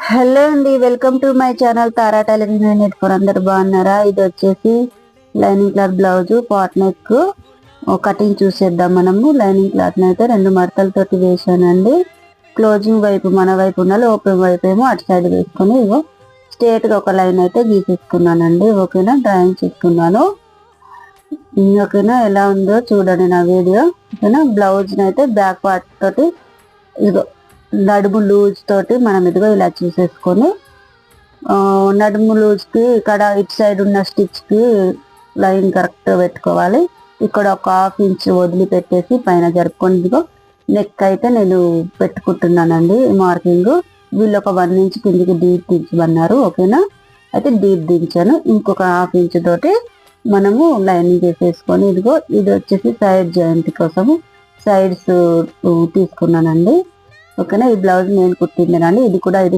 Hello అండి, welcome to my channel Tara tailoring unit for. అందరు బాగున్నారా? ఇది వచ్చేసి lining cloth blouse pot neck cutting చూసేద్దాం. మనము లైనింగ్ క్లాత్ అయితే 2 మడతలతోటి వేసానండి. క్లోజింగ్ వైపు మన వైపు ఉండాలి, ఓపెన్ వైపు ఏమో అటు సైడ్ వేసుకొని ఇగో స్ట్రేట్ గా ఒక లైన్ అయితే గీసేసుకున్నానండి. ఓకేనా, డ్రాయింగ్ చేసుకున్నాను. ఓకేనా, ఎలా ఉందో చూడండి నా వీడియో. ఓకేనా, బ్లౌజ్ అయితే బ్యాక్ పార్ట్ తోటి ఇదిగో నడుము లూజ్ తోటి మనం ఇదిగో ఇలా చూసేసుకొని నడుము లూజ్ కి ఇక్కడ ఇటు సైడ్ ఉన్న స్టిచ్ కి లైన్ కరెక్ట్ పెట్టుకోవాలి. ఇక్కడ ఒక 1/2 ఇంచ్ వదిలిపెట్టేసి పైన జరుపుకొని ఇదిగో నెక్ అయితే నేను పెట్టుకుంటున్నానండి. మార్కింగ్ వీళ్ళు ఒక 1 ఇంచ్ కిందికి డీప్ దించమన్నారు. ఓకేనా, అయితే డీప్ దించాను. ఇంకొక 1/2 ఇంచ్ తోటి మనము లైనింగ్ చేసేసుకొని ఇదిగో ఇది వచ్చేసి సైడ్ జాయింట్ కోసము సైడ్స్ తీసుకున్నానండి. ఓకేనా, ఈ బ్లౌజ్ నేను కుట్టిందేనండి. ఇది కూడా ఇది